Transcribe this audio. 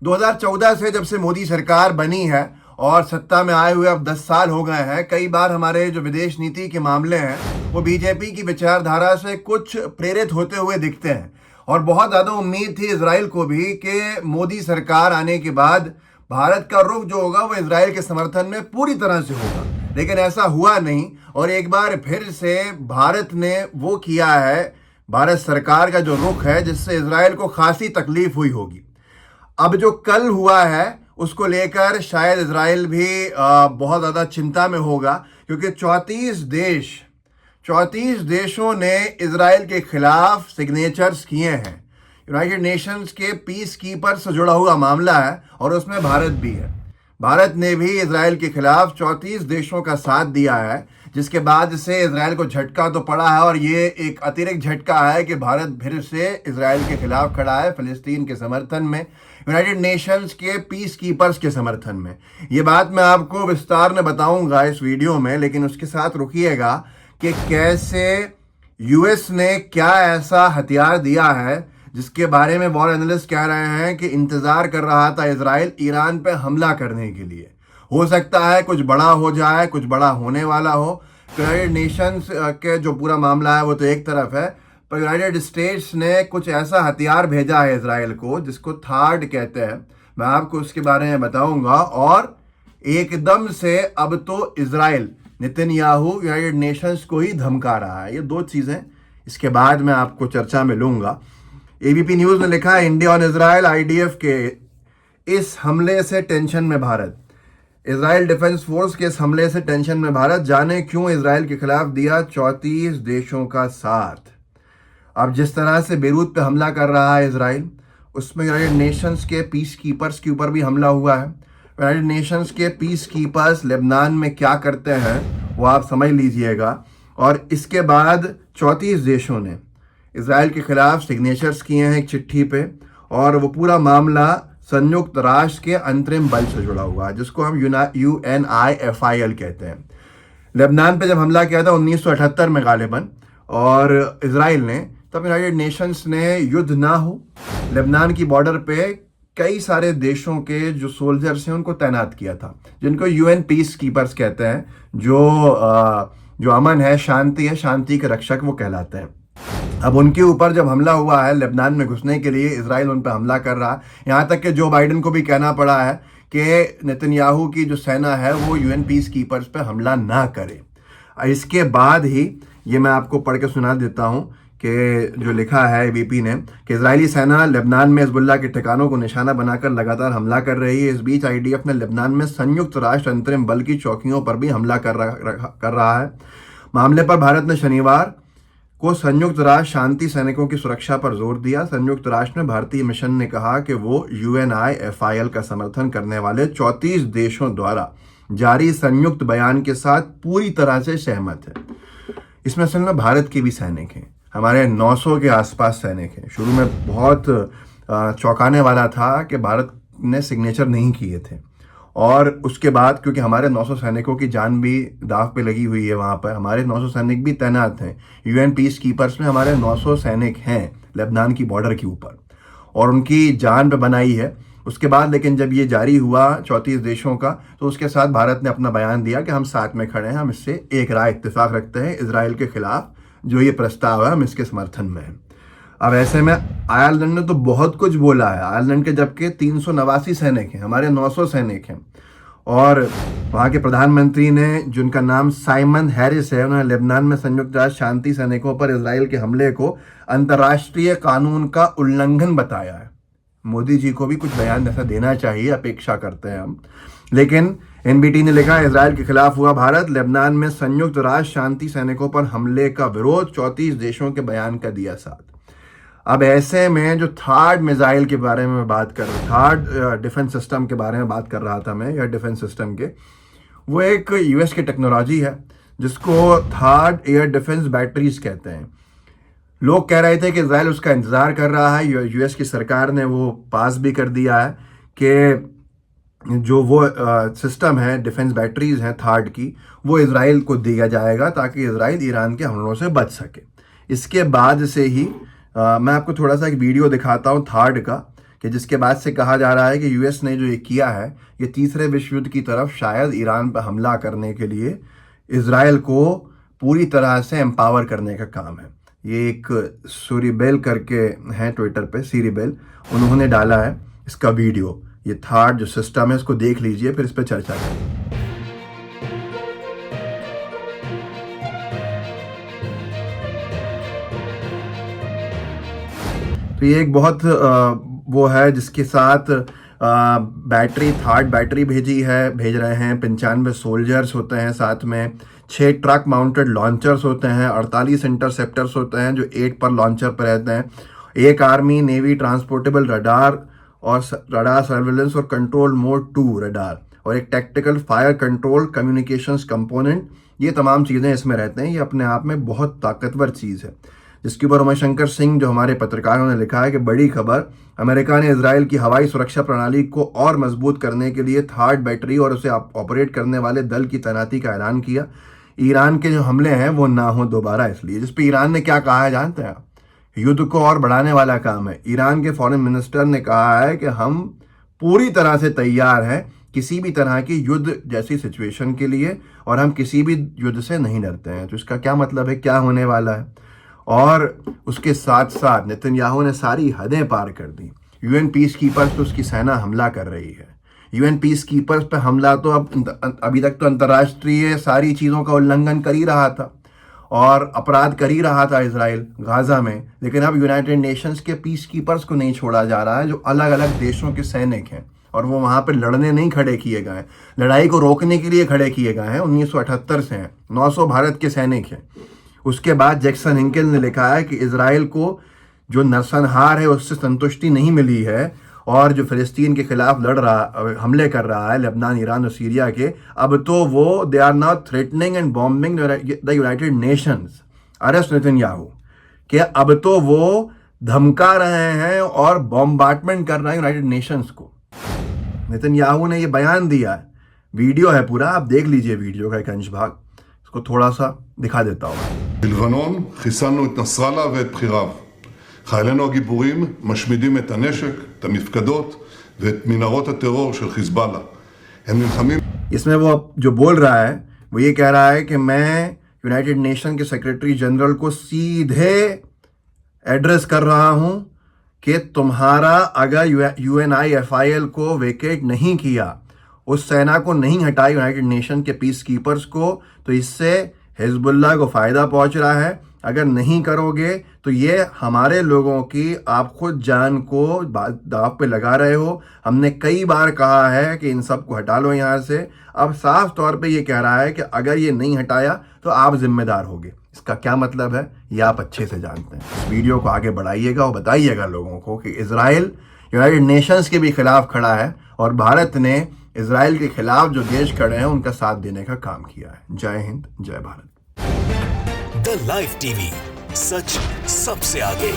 2014 से जब से मोदी सरकार बनी है और सत्ता में आए हुए अब 10 साल हो गए हैं, कई बार हमारे जो विदेश नीति के मामले हैं वो बीजेपी की विचारधारा से कुछ प्रेरित होते हुए दिखते हैं। और बहुत ज़्यादा उम्मीद थी इजराइल को भी कि मोदी सरकार आने के बाद भारत का रुख जो होगा वो इजराइल के समर्थन में पूरी तरह से होगा, लेकिन ऐसा हुआ नहीं। और एक बार फिर से भारत ने वो किया है, भारत सरकार का जो रुख है, जिससे इजराइल को खासी तकलीफ हुई होगी। अब जो कल हुआ है उसको लेकर शायद इजराइल भी बहुत ज़्यादा चिंता में होगा, क्योंकि 34 देशों ने इजराइल के खिलाफ सिग्नेचर्स किए हैं। यूनाइटेड नेशंस के पीस कीपर से जुड़ा हुआ मामला है और उसमें भारत भी है। भारत ने भी इजराइल के खिलाफ 34 देशों का साथ दिया है, जिसके बाद से इजराइल को झटका तो पड़ा है। और ये एक अतिरिक्त झटका है कि भारत फिर से इजराइल के खिलाफ खड़ा है, फिलिस्तीन के समर्थन में, यूनाइटेड नेशंस के पीस कीपर्स के समर्थन में। ये बात मैं आपको विस्तार में बताऊंगा इस वीडियो में, लेकिन उसके साथ रुकिएगा कि कैसे यूएस ने क्या ऐसा हथियार दिया है जिसके बारे में वॉर एनालिस्ट कह रहे हैं कि इंतजार कर रहा था इजराइल ईरान पे हमला करने के लिए। हो सकता है कुछ बड़ा हो जाए, कुछ बड़ा होने वाला हो। यूनाइटेड नेशंस के जो पूरा मामला है वो तो एक तरफ है, पर यूनाइटेड स्टेट्स ने कुछ ऐसा हथियार भेजा है इजराइल को जिसको थार्ड कहते हैं। मैं आपको उसके बारे में बताऊंगा। और एकदम से अब तो इजराइल नेतन्याहू यूनाइटेड नेशंस को ही धमका रहा है। ये दो चीज़ें इसके बाद मैं आपको चर्चा में लूंगा। एबीपी न्यूज़ ने लिखा है, इंडिया और इजराइल आईडीएफ के इस हमले से टेंशन में भारत। इजराइल डिफेंस फोर्स के इस हमले से टेंशन में भारत, जाने क्यों इजराइल के खिलाफ दिया 34 देशों का साथ। अब जिस तरह से बेरूत पे हमला कर रहा है इजराइल, उसमें यूनाइटेड नेशंस के पीस कीपर्स के ऊपर भी हमला हुआ है। यूनाइटेड नेशंस के पीस कीपर्स लेबनान में क्या करते हैं वो आप समझ लीजिएगा। और इसके बाद 34 देशों ने इजराइल के खिलाफ सिग्नेचर्स किए हैं एक चिट्ठी पे, और वो पूरा मामला संयुक्त राष्ट्र के अंतरिम बल से जुड़ा हुआ है, जिसको हम UNIFIL कहते हैं। लेबनान पे जब हमला किया था 1978 में गालिबन और इजराइल ने, तब यूनाइटेड नेशंस ने युद्ध ना हो लेबनान की बॉर्डर पे कई सारे देशों के जो सोल्जर्स हैं उनको तैनात किया था, जिनको UN पीस कीपर्स कहते हैं, जो अमन है, शांति है, शांति के रक्षक वो कहलाते हैं। अब उनके ऊपर जब हमला हुआ है लेबनान में घुसने के लिए, इजराइल उन पर हमला कर रहा है। यहाँ तक कि जो बाइडेन को भी कहना पड़ा है कि नेतन्याहू की जो सेना है वो UN पीस कीपर्स पे हमला ना करे। इसके बाद ही ये मैं आपको पढ़ के सुना देता हूँ कि जो लिखा है एबीपी ने कि इजरायली सेना लेबनान में हिजबुल्लाह के ठिकानों को निशाना बनाकर लगातार हमला कर रही है। इस बीच आईडीएफ ने लेबनान में संयुक्त राष्ट्र अंतरिम बल की चौकियों पर भी हमला कर रहा है। मामले पर भारत ने शनिवार को संयुक्त राष्ट्र शांति सैनिकों की सुरक्षा पर जोर दिया। संयुक्त राष्ट्र में भारतीय मिशन ने कहा कि वो UNIFIL का समर्थन करने वाले 34 देशों द्वारा जारी संयुक्त बयान के साथ पूरी तरह से सहमत है। इसमें असल में भारत के भी सैनिक हैं, हमारे 900 के आसपास सैनिक हैं। शुरू में बहुत चौंकाने वाला था कि भारत ने सिग्नेचर नहीं किए थे, और उसके बाद क्योंकि हमारे 900 सैनिकों की जान भी दाव पे लगी हुई है, वहाँ पर हमारे 900 सैनिक भी तैनात हैं। UN पीस कीपर्स में हमारे 900 सैनिक हैं लेबनान की बॉर्डर के ऊपर, और उनकी जान पे बनाई है। उसके बाद लेकिन जब ये जारी हुआ 34 देशों का, तो उसके साथ भारत ने अपना बयान दिया कि हम साथ में खड़े हैं, हम इससे एक राय इत्तेफाक रखते हैं, इजराइल के खिलाफ जो ये प्रस्ताव है हम इसके समर्थन में हैं। अब ऐसे में आयरलैंड ने तो बहुत कुछ बोला है। आयरलैंड के जबकि 389 सैनिक हैं, हमारे 900 सैनिक हैं, और वहाँ के प्रधानमंत्री ने, जिनका नाम साइमन हैरिस है, उन्होंने लेबनान में संयुक्त राष्ट्र शांति सैनिकों पर इजराइल के हमले को अंतर्राष्ट्रीय कानून का उल्लंघन बताया है। मोदी जी को भी कुछ बयान ऐसा देना चाहिए, अपेक्षा करते हैं हम। लेकिन NBT ने लिखा, इजराइल के खिलाफ हुआ भारत, लेबनान में संयुक्त राष्ट्र शांति सैनिकों पर हमले का विरोध, 34 देशों के बयान का दिया साथ। अब ऐसे में जो थर्ड मिसाइल के बारे में बात कर रहा, थर्ड डिफेंस सिस्टम के बारे में बात कर रहा था मैं, या डिफेंस सिस्टम के, वो एक US की टेक्नोलॉजी है जिसको थर्ड एयर डिफेंस बैटरीज कहते हैं। लोग कह रहे थे कि इजराइल उसका इंतज़ार कर रहा है। US की सरकार ने वो पास भी कर दिया है कि जो वो सिस्टम है, डिफेंस बैटरीज हैं थर्ड की, वो इजराइल को दिया जाएगा ताकि इजराइल ईरान के हमलों से बच सके। इसके बाद से ही मैं आपको थोड़ा सा एक वीडियो दिखाता हूँ थर्ड का कि जिसके बाद से कहा जा रहा है कि यूएस ने जो ये किया है ये तीसरे विश्व युद्ध की तरफ शायद ईरान पर हमला करने के लिए इजराइल को पूरी तरह से एम्पावर करने का काम है। ये एक सूरीबेल करके हैं ट्विटर पे, सीरीबेल, उन्होंने डाला है इसका वीडियो। ये थार्ड जो सिस्टम है इसको देख लीजिए, फिर इस पर चर्चा करें। तो ये एक बहुत वो है जिसके साथ बैटरी, थर्ड बैटरी भेज रहे हैं। 95 सोल्जर्स होते हैं साथ में, 6 ट्रक माउंटेड लॉन्चर्स होते हैं, 48 इंटरसेप्टर्स होते हैं जो 8 पर लॉन्चर पर रहते हैं, एक आर्मी नेवी ट्रांसपोर्टेबल रडार और रडार सर्वेलेंस और कंट्रोल मोड 2 रडार, और एक tactical fire control communications component. ये तमाम चीज़ें इसमें रहते हैं। ये अपने आप में बहुत ताकतवर चीज़ है, जिसके ऊपर उमाशंकर सिंह जो हमारे पत्रकारों ने लिखा है कि बड़ी खबर, अमेरिका ने इजराइल की हवाई सुरक्षा प्रणाली को और मजबूत करने के लिए थर्ड बैटरी और उसे ऑपरेट करने वाले दल की तैनाती का ऐलान किया। ईरान के जो हमले हैं वो ना हो दोबारा, इसलिए। जिस पे ईरान ने क्या कहा है जानते हैं आप? युद्ध को और बढ़ाने वाला काम है। ईरान के फॉरेन मिनिस्टर ने कहा है कि हम पूरी तरह से तैयार हैं किसी भी तरह की युद्ध जैसी सिचुएशन के लिए, और हम किसी भी युद्ध से नहीं डरते हैं। तो इसका क्या मतलब है, क्या होने वाला है? और उसके साथ साथ नेतन्याहू ने सारी हदें पार कर दी। यूएन पीस कीपर्स पे उसकी सेना हमला कर रही है। यूएन पीस कीपर्स पे हमला तो अभी तक तो अंतर्राष्ट्रीय सारी चीज़ों का उल्लंघन कर ही रहा था और अपराध कर ही रहा था इजराइल गाजा में, लेकिन अब यूनाइटेड नेशंस के पीस कीपर्स को नहीं छोड़ा जा रहा है, जो अलग अलग देशों के सैनिक हैं, और वो वहाँ पर लड़ने नहीं खड़े किए गए हैं, लड़ाई को रोकने के लिए खड़े किए गए हैं। 1978 से हैं, 900 भारत के सैनिक हैं। उसके बाद जैक्सन हिंकेल ने लिखा है कि इजराइल को जो नरसंहार है उससे संतुष्टि नहीं मिली है, और जो फिलिस्तीन के खिलाफ हमले कर रहा है, लेबनान, ईरान और सीरिया के, अब तो वो they are not threatening and bombing the United Nations, arrest Netanyahu, कि अब तो वो धमका रहे हैं और बॉम्बार्डमेंट कर रहे हैं यूनाइटेड नेशंस को। नेतन्याहू ने ये बयान दिया है, वीडियो है पूरा, आप देख लीजिए वीडियो का एक अंश भाग, इसको थोड़ा सा दिखा देता हूँ। בלבנון חיסלנו את נסראללה ואת בחיריו. חיילינו הגיבורים משמידים את הנשק, את המפקדות ואת מנהרות הטרור של חיזבאללה. הם נלחמים... इसमें वो जो बोल रहा है वो ये कह रहा है कि मैं यूनाइटेड नेशन के सेक्रेटरी जनरल को सीधे एड्रेस कर रहा हूं कि तुम्हारा अगर UNIFIL को वेकेट नहीं किया, उस सेना को नहीं हटाई यूनाइटेड नेशन के पीस कीपर्स को, तो इससे हिजबुल्लाह को फ़ायदा पहुंच रहा है। अगर नहीं करोगे तो ये हमारे लोगों की, आप खुद जान को दाव पे लगा रहे हो। हमने कई बार कहा है कि इन सब को हटा लो यहाँ से। अब साफ तौर पे ये कह रहा है कि अगर ये नहीं हटाया तो आप जिम्मेदार होगे। इसका क्या मतलब है ये आप अच्छे से जानते हैं। इस वीडियो को आगे बढ़ाइएगा और बताइएगा लोगों को कि इजराइल यूनाइटेड नेशंस के भी खिलाफ खड़ा है, और भारत ने इजराइल के खिलाफ जो देश खड़े हैं उनका साथ देने का काम किया है। जय हिंद, जय भारत। द लाइव टीवी, सच सबसे आगे।